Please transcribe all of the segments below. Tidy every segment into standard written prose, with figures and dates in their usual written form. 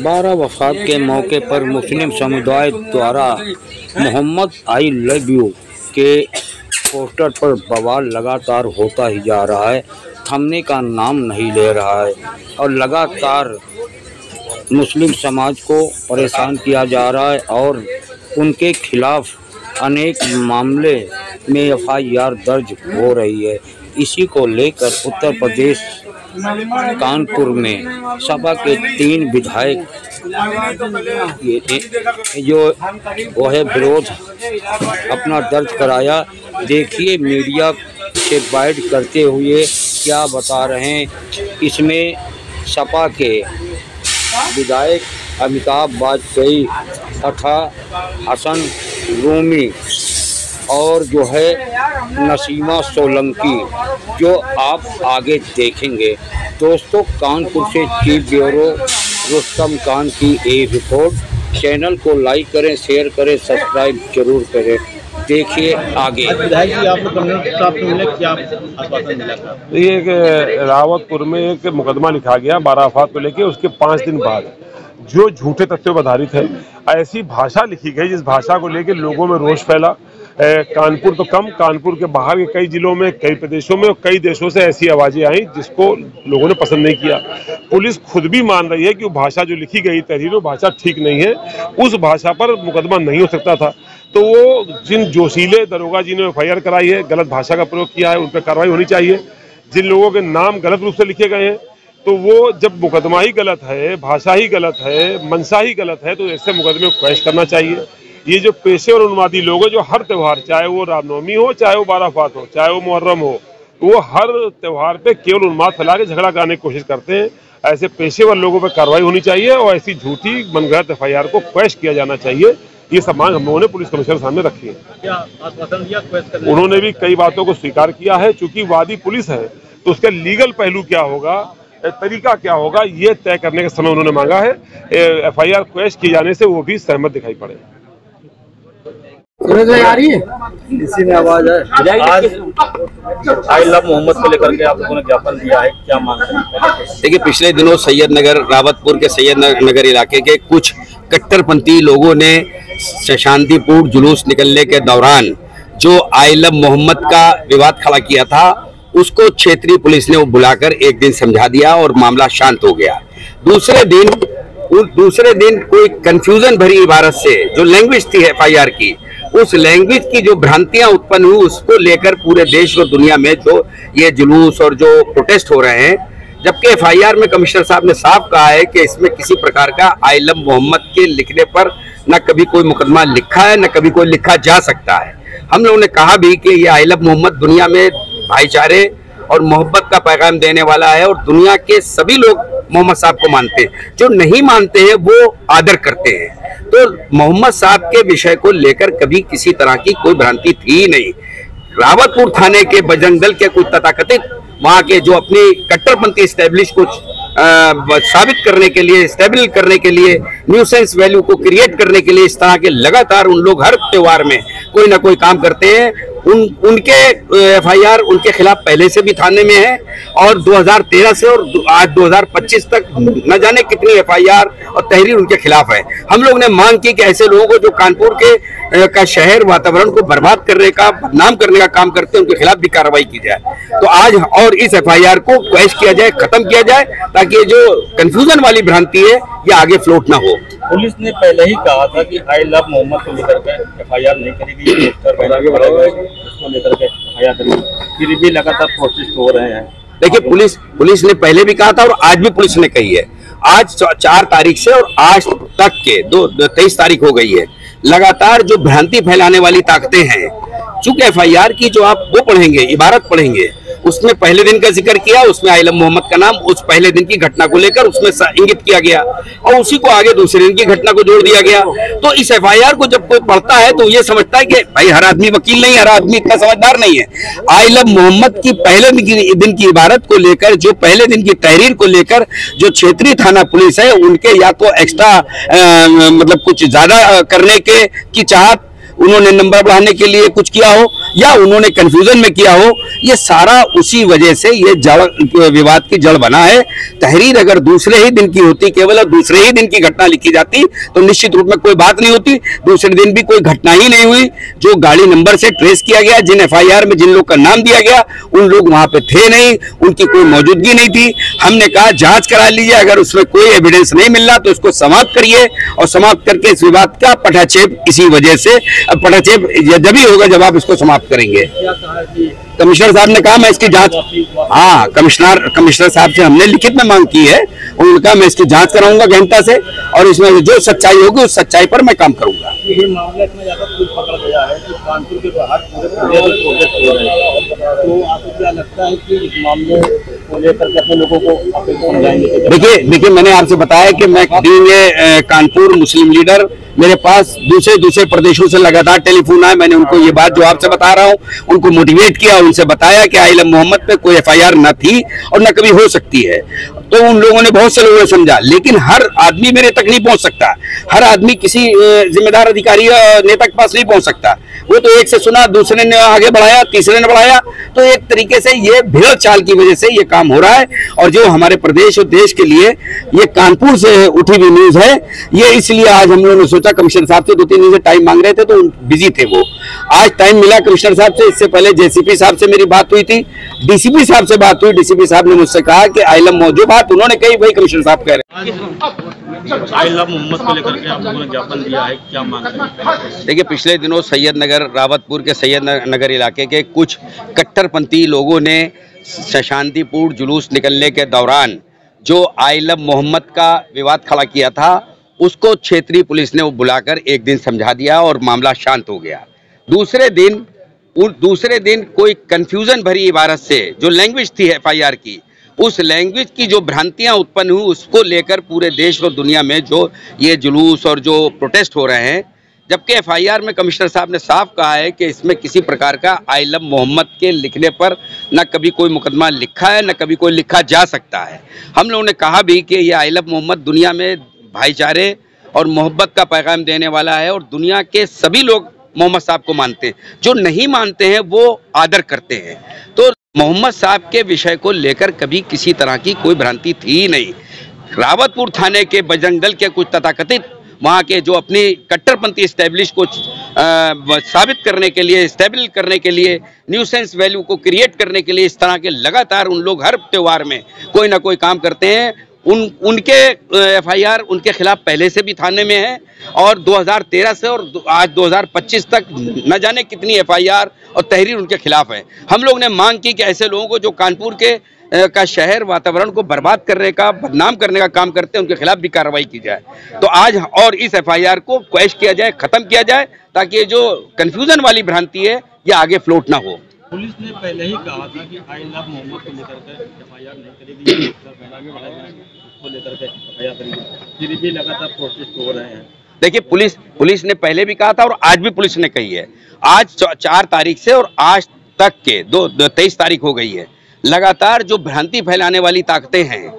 12 वफात के मौके पर मुस्लिम समुदाय द्वारा मोहम्मद आई लव यू के पोस्टर पर बवाल लगातार होता ही जा रहा है, थमने का नाम नहीं ले रहा है और लगातार मुस्लिम समाज को परेशान किया जा रहा है और उनके खिलाफ अनेक मामले में एफआईआर दर्ज हो रही है। इसी को लेकर उत्तर प्रदेश कानपुर में सपा के 3 विधायक जो वो है विरोध अपना दर्ज कराया। देखिए मीडिया से बाइट करते हुए क्या बता रहे हैं। इसमें सपा के विधायक अमिताभ वाजपेयी तथा हसन रूमी और जो है नसीमा सोलंकी, जो आप आगे देखेंगे। दोस्तों, कानपुर से चीफ ब्यूरो रुस्तम खान की एक रिपोर्ट। चैनल को लाइक करें, शेयर करें, सब्सक्राइब जरूर करें। देखिए आगे। ये रावतपुर में एक मुकदमा लिखा गया 12 अफराद को लेकर, उसके 5 दिन बाद जो झूठे तथ्यों पर आधारित है, ऐसी भाषा लिखी गई जिस भाषा को लेकर लोगों में रोष फैला। कानपुर तो कम, कानपुर के बाहर के कई जिलों में, कई प्रदेशों में और कई देशों से ऐसी आवाजें आई जिसको लोगों ने पसंद नहीं किया। पुलिस खुद भी मान रही है कि वो भाषा जो लिखी गई तहरीर, वो भाषा ठीक नहीं है, उस भाषा पर मुकदमा नहीं हो सकता था। तो वो जिन जोशीले दरोगा जी ने एफआईआर कराई है, गलत भाषा का प्रयोग किया है, उन पर कार्रवाई होनी चाहिए। जिन लोगों के नाम गलत रूप से लिखे गए हैं, तो वो जब मुकदमा ही गलत है, भाषा ही गलत है, मंशा ही गलत है, तो ऐसे मुकदमे को क्रैश करना चाहिए। ये जो पेशे और उन्मादी लोग हैं, जो हर त्यौहार, चाहे वो रामनवमी हो, चाहे वो 12 अफराद हो, चाहे वो मुहर्रम हो, वो हर त्यौहार पे केवल उन्माद फैला के झगड़ा कराने की कोशिश करते हैं। ऐसे पेशेवर लोगों पर कार्रवाई होनी चाहिए और ऐसी झूठी मनगढ़ंत एफआईआर को क्रैश किया जाना चाहिए। ये सब मांग हम लोगों ने पुलिस कमिश्नर सामने रखी है। क्या आश्वासन दिया क्रैश करने? उन्होंने भी कई बातों को स्वीकार किया है। चूंकि वादी पुलिस है तो उसका लीगल पहलू क्या होगा, तरीका क्या होगा, ये तय करने का समय उन्होंने मांगा है। एफआईआर क्रैश किए जाने से वो भी सहमत दिखाई पड़े। आ रही है, इसी में आवाज है। आज आई लव मोहम्मद को लेकर के आप लोगों ने ज्ञापन दिया है, क्या मांग है? देखिए, पिछले दिनों सैयद नगर, रावतपुर के सैयद नगर इलाके के कुछ कट्टरपंथी लोगों ने शांतिपूर्ण जुलूस निकलने के दौरान जो आई लव मोहम्मद का विवाद खड़ा किया था, उसको क्षेत्रीय पुलिस ने वो बुलाकर एक दिन समझा दिया और मामला शांत हो गया। दूसरे दिन कोई कंफ्यूजन भरी इबारत से जो लैंग्वेज थी एफआईआर की, उस लैंग्वेज की जो भ्रांतियां उत्पन्न हुई, उसको लेकर पूरे देश और दुनिया में जो ये जुलूस और जो प्रोटेस्ट हो रहे हैं, जबकि एफआईआर में कमिश्नर साहब ने साफ कहा है कि इसमें किसी प्रकार का आई लव मोहम्मद के लिखने पर न कभी कोई मुकदमा लिखा है, न कभी कोई लिखा जा सकता है। हम लोगों ने कहा भी कि ये आई लव मोहम्मद दुनिया में भाईचारे और मोहब्बत का पैगाम देने वाला है और दुनिया के सभी लोग मोहम्मद साहब को मानते हैं। जो नहीं मानते हैं वो आदर करते हैं। तो मोहम्मद साहब के विषय को लेकर कभी किसी तरह की कोई भ्रांति थी ही नहीं। रावतपुर थाने के बजरंग दल के कुछ तथाकथित वहाँ के जो अपनी कट्टरपंथी स्टैब्लिश को साबित करने के लिए, स्टेबल करने के लिए, न्यूसेंस वैल्यू को क्रिएट करने के लिए इस तरह के लगातार उन लोग हर त्योहार में कोई ना कोई काम करते हैं। उनके एफआईआर उनके खिलाफ पहले से भी थाने में है और 2013 से और आज 2025 तक न जाने कितनी एफआईआर और तहरीर उनके खिलाफ है। हम लोग ने मांग की कि ऐसे लोगों को जो कानपुर के का शहर वातावरण को बर्बाद करने का, बदनाम करने का काम करते हैं, उनके खिलाफ भी कार्रवाई की जाए। तो आज और इस एफआईआर को क्रैश किया जाए, खत्म किया जाए, ताकि जो कंफ्यूजन वाली भ्रांति है ये आगे फ्लोट ना हो। पुलिस ने पहले ही कहा था कि आई लव मोहम्मद को लेकर के एफआईआर नहीं करेगी, उसको लेकर के एफआईआर करेगी, फिर भी लगातार प्रोटेस्ट हो रहे हैं। देखिए, पुलिस ने पहले भी कहा था और आज भी पुलिस ने कही है। आज 4 तारीख से और आज तक के 23 तारीख हो गई है, लगातार जो भ्रांति फैलाने वाली ताकतें हैं, चूंकि एफआईआर की जो आप वो पढ़ेंगे, इबारत पढ़ेंगे, उसमें पहले दिन का जिक्र किया, उसमें आई लव मोहम्मद का नाम उस पहले दिन की घटना को लेकर उसमें इंगित किया गया और उसी को आगे दूसरे दिन की घटना को जोड़ दिया गया। तो इस एफआईआर को जब कोई पढ़ता है तो ये समझता है कि भाई हर आदमी वकील नहीं, हर आदमी इतना समझदार नहीं है। आई लव मोहम्मद की पहले दिन की इबारत को लेकर, जो पहले दिन की तहरीर को लेकर जो क्षेत्रीय थाना पुलिस है, उनके या तो एक्स्ट्रा मतलब कुछ ज्यादा करने की चाहत उन्होंने नंबर बढ़ाने के लिए कुछ किया हो या उन्होंने कंफ्यूजन में किया हो, ये सारा उसी वजह से ये जड़ विवाद की जड़ बना है। तहरीर अगर दूसरे ही दिन की होती, केवल दूसरे ही दिन की घटना लिखी जाती तो निश्चित रूप में कोई बात नहीं होती। दूसरे दिन भी कोई घटना ही नहीं हुई, जो गाड़ी नंबर से ट्रेस किया गया, जिन एफआईआर में जिन लोग का नाम दिया गया उन लोग वहां पे थे नहीं, उनकी कोई मौजूदगी नहीं थी। हमने कहा जांच करा लीजिए, अगर उसमें कोई एविडेंस नहीं मिल रहा तो उसको समाप्त करिए और समाप्त करके इस विवाद का पटाक्षेप इसी वजह से पटाक्षेप जब ही होगा जब आप इसको समाप्त करेंगे। कमिश्नर साहब ने कहा मैं इसकी जांच, हाँ कमिश्नर साहब से हमने लिखित में मांग की है, उन्होंने कहा मैं इसकी जांच कराऊंगा गहनता से और इसमें जो सच्चाई होगी उस सच्चाई पर मैं काम करूंगा। ये मामला इतना ज्यादा खुद पकड़ गया है कि कानपुर के बाहर पूरे प्रोजेक्ट हो रहे हैं, तो आपको क्या लगता है कि इस मामले को लेकर के अपने लोगों को समझाएंगे? देखिए मैंने आपसे बताया कि मैं कानपुर मुस्लिम लीडर, मेरे पास दूसरे प्रदेशों से लगातार टेलीफोन आए, मैंने उनको ये बात जो आपसे बता रहा हूँ उनको मोटिवेट किया, उनसे बताया कि आइलम मोहम्मद पे कोई एफआईआर न थी और न कभी हो सकती है। तो उन लोगों ने, बहुत से लोगों ने समझा, लेकिन हर आदमी मेरे तक नहीं पहुंच सकता, हर आदमी किसी जिम्मेदार अधिकारी नेता के पास नहीं पहुंच सकता। वो तो एक से सुना, दूसरे ने आगे बढ़ाया, तीसरे ने बढ़ाया, तो एक तरीके से ये भेड़ चाल की वजह से ये काम हो रहा है। और जो हमारे प्रदेश और देश के लिए ये कानपुर से उठी हुई न्यूज है, ये इसलिए आज हम लोगों ने सोचा, कमिश्नर साहब से 2-3 दिन से टाइम मांग रहे थे तो बिजी थे वो, आज टाइम मिला कमिश्नर साहब से। इससे पहले जेसीपी साहब से मेरी बात हुई थी, डीसीपी साहब से बात हुई, डीसीपी साहब ने मुझसे कहा कि आइलम जो बात उन्होंने कही वही कमिश्नर साहब कह रहे हैं। आइलम मोहम्मद को लेकर के आप लोगों ने ज्ञापन दिया है, क्या मांग है? देखिए पिछले दिनों सैयद नगर, रावतपुर के सैयद नगर इलाके के कुछ कट्टरपंथी लोगों ने शांतिपूर्ण जुलूस निकलने के दौरान जो आइलम मोहम्मद का विवाद खड़ा किया था, उसको क्षेत्रीय पुलिस ने बुलाकर एक दिन समझा दिया और मामला शांत हो गया। दूसरे दिन कोई कंफ्यूजन भरी इबारत से जो लैंग्वेज थी एफआईआर की, उस लैंग्वेज की जो भ्रांतियां उत्पन्न हुई उसको लेकर पूरे देश और दुनिया में जो ये जुलूस और जो प्रोटेस्ट हो रहे हैं, जबकि एफआईआर में कमिश्नर साहब ने साफ कहा है कि इसमें किसी प्रकार का आइलम मोहम्मद के लिखने पर न कभी कोई मुकदमा लिखा है, न कभी कोई लिखा जा सकता है। हम लोगों ने कहा भी कि ये आइलम मोहम्मद दुनिया में भाईचारे और मोहब्बत का पैगाम देने वाला है और दुनिया के सभी लोग मोहम्मद साहब को मानते हैं, जो नहीं मानते हैं वो आदर करते हैं। तो मोहम्मद साहब के विषय को लेकर कभी किसी तरह की कोई भ्रांति थी ही नहीं। रावतपुर थाने के बजरंग दल के कुछ तथाकथित वहाँ के जो अपनी कट्टरपंथी स्टैब्लिश को साबित करने के लिए, स्टेबल करने के लिए, न्यूसेंस वैल्यू को क्रिएट करने के लिए इस तरह के लगातार उन लोग हर त्योहार में कोई ना कोई काम करते हैं। उनके एफआईआर उनके खिलाफ पहले से भी थाने में है और 2013 से और आज 2025 तक न जाने कितनी एफआईआर और तहरीर उनके खिलाफ है। हम लोग ने मांग की कि ऐसे लोगों को जो कानपुर के का शहर वातावरण को बर्बाद करने का, बदनाम करने का काम करते हैं, उनके खिलाफ भी कार्रवाई की जाए। तो आज और इस एफआईआर को क्वैश किया जाए, खत्म किया जाए, ताकि ये जो कंफ्यूजन वाली भ्रांति है ये आगे फ्लोट ना हो। पुलिस ने पहले ही कहा था कि आई लव मोहम्मद को लेकर के एफआईआर नहीं करेगी, उसको लेकर के एफआईआर करेगी, फिर भी लगातार प्रोटेस्ट हो रहे हैं। देखिए पुलिस ने पहले भी कहा था और आज भी पुलिस ने कही है। आज 4 तारीख से और आज तक के 23 तारीख हो गई है, लगातार जो भ्रांति फैलाने वाली ताकतें हैं,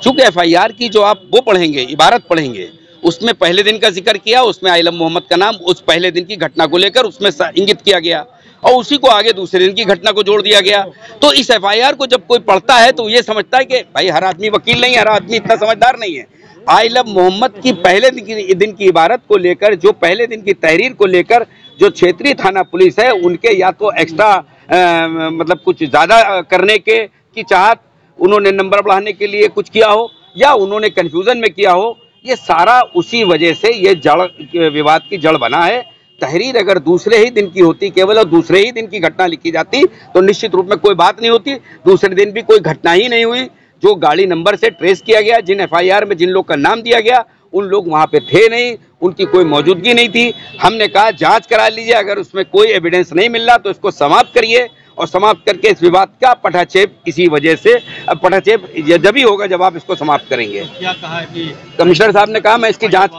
चूंकि एफआईआर की जो आप वो पढ़ेंगे, इबारत पढ़ेंगे, उसमें पहले दिन का जिक्र किया, उसमें आइलम मोहम्मद का नाम उस पहले दिन की घटना को लेकर उसमें इंगित किया गया और उसी को आगे दूसरे दिन की घटना को जोड़ दिया गया। तो इस एफआईआर को जब कोई पढ़ता है तो ये समझता है कि भाई हर आदमी वकील नहीं, हर आदमी इतना समझदार नहीं है। आइलम मोहम्मद की पहले दिन की इबारत को लेकर, जो पहले दिन की तहरीर को लेकर जो क्षेत्रीय थाना पुलिस है, उनके या तो एक्स्ट्रा मतलब कुछ ज़्यादा करने की चाहत, उन्होंने नंबर बढ़ाने के लिए कुछ किया हो या उन्होंने कन्फ्यूज़न में किया हो, ये सारा उसी वजह से ये विवाद की जड़ बना है। तहरीर अगर दूसरे ही दिन की होती, केवल दूसरे ही दिन की घटना लिखी जाती तो निश्चित रूप में कोई बात नहीं होती। दूसरे दिन भी कोई घटना ही नहीं हुई, जो गाड़ी नंबर से ट्रेस किया गया, जिन एफआईआर में जिन लोग का नाम दिया गया उन लोग वहाँ पे थे नहीं, उनकी कोई मौजूदगी नहीं थी। हमने कहा जांच करा लीजिए, अगर उसमें कोई एविडेंस नहीं मिल रहा तो इसको समाप्त करिए और समाप्त करके इस विवाद का पटाक्षेप इसी वजह से, पटाक्षेप जब ही होगा जब आप इसको समाप्त करेंगे। क्या कहा है कि कमिश्नर साहब ने कहा मैं इसकी जांच,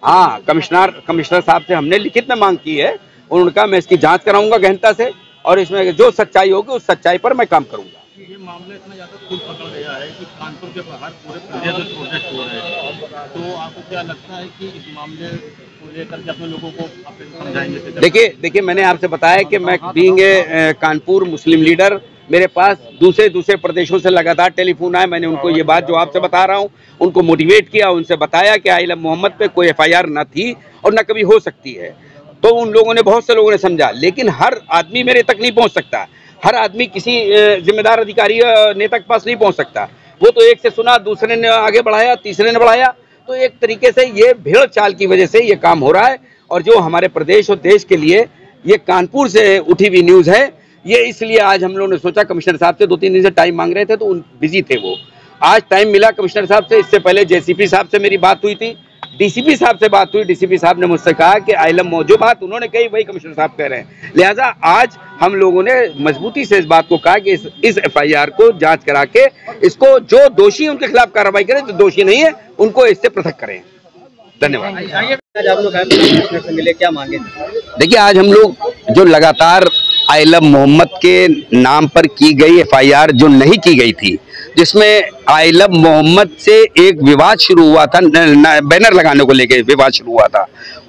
हाँ कमिश्नर साहब से हमने लिखित में मांग की है, उन्होंने कहा मैं इसकी जांच कराऊंगा गहनता से और इसमें जो सच्चाई होगी उस सच्चाई पर मैं काम करूंगा। ये मामला इतना ज्यादा खुद पकड़ गया है कि कानपुर के बाहर पूरे प्रोजेक्ट हो रहे हैं, तो आपको क्या लगता है कि इस मामले को को लेकर के अपने लोगों को समझाएंगे? देखिए मैंने आपसे बताया कि मैं being a Kanpur Muslim leader, मेरे पास दूसरे प्रदेशों से लगातार टेलीफोन आए। मैंने उनको ये बात जो आपसे बता रहा हूँ उनको मोटिवेट किया, उनसे बताया कि आइलम मोहम्मद पे कोई FIR न थी और न कभी हो सकती है। तो उन लोगों ने, बहुत से लोगों ने समझा, लेकिन हर आदमी मेरे तक नहीं पहुँच सकता, हर आदमी किसी जिम्मेदार अधिकारी नेता के पास नहीं पहुँच सकता। वो तो एक से सुना, दूसरे ने आगे बढ़ाया, तीसरे ने बढ़ाया, तो एक तरीके से ये भेड़ चाल की वजह से ये काम हो रहा है। और जो हमारे प्रदेश और देश के लिए ये कानपुर से उठी हुई न्यूज़ है, ये इसलिए आज हम लोगों ने सोचा, कमिश्नर साहब से 2-3 दिन से टाइम मांग रहे थे तो बिजी थे वो, आज टाइम मिला कमिश्नर साहब से। इससे पहले JCP साहब से मेरी बात हुई थी, DCP साहब से बात हुई। DCP साहब ने मुझसे कहा कि आइलम जो बात उन्होंने कही वही कमिश्नर साहब कह रहे हैं। लिहाजा आज हम लोगों ने मजबूती से इस बात को कहा कि इस FIR को जांच करा के इसको, जो दोषी है उनके खिलाफ कार्रवाई करें, जो दोषी नहीं है उनको इससे पृथक करें। धन्यवाद। आज आप लोग से मिले, क्या मांगे? देखिए, आज हम लोग जो लगातार आइलम मोहम्मद के नाम पर की गई FIR जो नहीं की गई थी, जिसमें आइलम मोहम्मद से एक विवाद शुरू हुआ था, बैनर लगाने को लेकर विवाद शुरू हुआ था,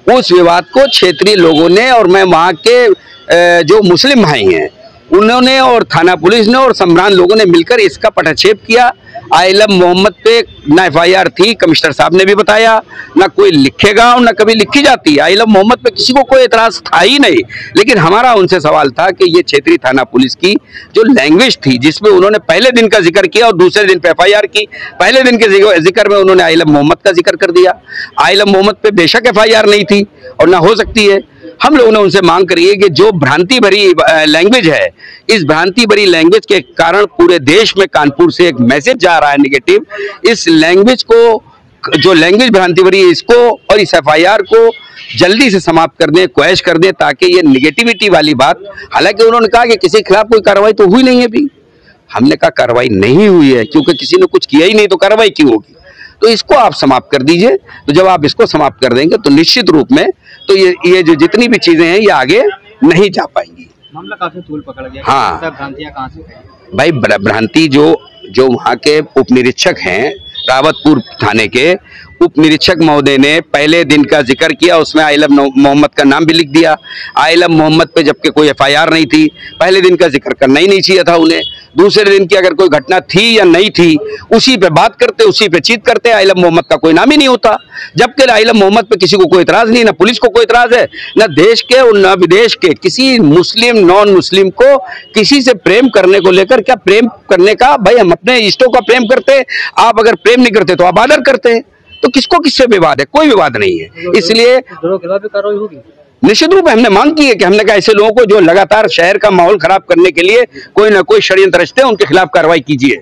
उस विवाद को क्षेत्रीय लोगों ने और मैं वहाँ के जो मुस्लिम भाई हैं उन्होंने और थाना पुलिस ने और सम्रान लोगों ने मिलकर इसका पटाक्षेप किया। आइलम मोहम्मद पे ना FIR थी, कमिश्नर साहब ने भी बताया, ना कोई लिखेगा और ना कभी लिखी जाती है। आइलम मोहम्मद पे किसी को कोई एतराज था ही नहीं, लेकिन हमारा उनसे सवाल था कि ये क्षेत्रीय थाना पुलिस की जो लैंग्वेज थी, जिसमें उन्होंने पहले दिन का जिक्र किया और दूसरे दिन पे FIR की, पहले दिन के जिक्र में उन्होंने आइलम मोहम्मद का जिक्र कर दिया। आइलम मोहम्मद पे बेशक FIR नहीं थी और ना हो सकती है। हम लोगों ने उनसे मांग करी है कि जो भ्रांति भरी लैंग्वेज है, इस भ्रांति भरी लैंग्वेज के कारण पूरे देश में कानपुर से एक मैसेज जा रहा है नेगेटिव। इस लैंग्वेज को, जो लैंग्वेज भ्रांति भरी है, इसको और इस FIR को जल्दी से समाप्त कर दें, क्वैश कर दें, ताकि ये निगेटिविटी वाली बात, हालांकि उन्होंने कहा कि किसी के खिलाफ कोई कार्रवाई तो हुई नहीं है अभी। हमने कहा कार्रवाई नहीं हुई है क्योंकि किसी ने कुछ किया ही नहीं, तो कार्रवाई क्यों होगी? तो इसको आप समाप्त कर दीजिए। तो जब आप इसको समाप्त कर देंगे तो निश्चित रूप में तो ये जो जितनी भी चीजें हैं ये आगे नहीं जा पाएंगी। मामला काफी तूल पकड़ गया। हाँ, भ्रांतियां कहाँ से भाई? भ्रांति जो वहाँ के उप निरीक्षक हैं, रावतपुर थाने के उप निरीक्षक महोदय ने पहले दिन का जिक्र किया, उसमें आइलम मोहम्मद का नाम भी लिख दिया। आइलम मोहम्मद पे जबकि कोई FIR नहीं थी, पहले दिन का जिक्र करना ही नहीं चाहिए था उन्हें। दूसरे दिन की अगर कोई घटना थी या नहीं थी, उसी पे बात करते, उसी पे चीत करते, आइलम मोहम्मद का कोई नाम ही नहीं होता। जबकि आइलम मोहम्मद पे किसी को कोई इतराज नहीं, ना पुलिस को कोई इतराज है, ना देश के और न विदेश के किसी मुस्लिम नॉन मुस्लिम को किसी से प्रेम करने को लेकर, क्या प्रेम करने का, भाई हम अपने इष्टों का प्रेम करते, आप अगर प्रेम नहीं करते तो आप आदर करते हैं, तो किसको किससे विवाद है? कोई विवाद नहीं है। इसलिए कार्रवाई होगी। निश्चित रूप में हमने मांग की है कि हमने कहा ऐसे लोगों को जो लगातार शहर का माहौल खराब करने के लिए कोई ना कोई षड्यंत्र रचते हैं, उनके खिलाफ कार्रवाई कीजिए।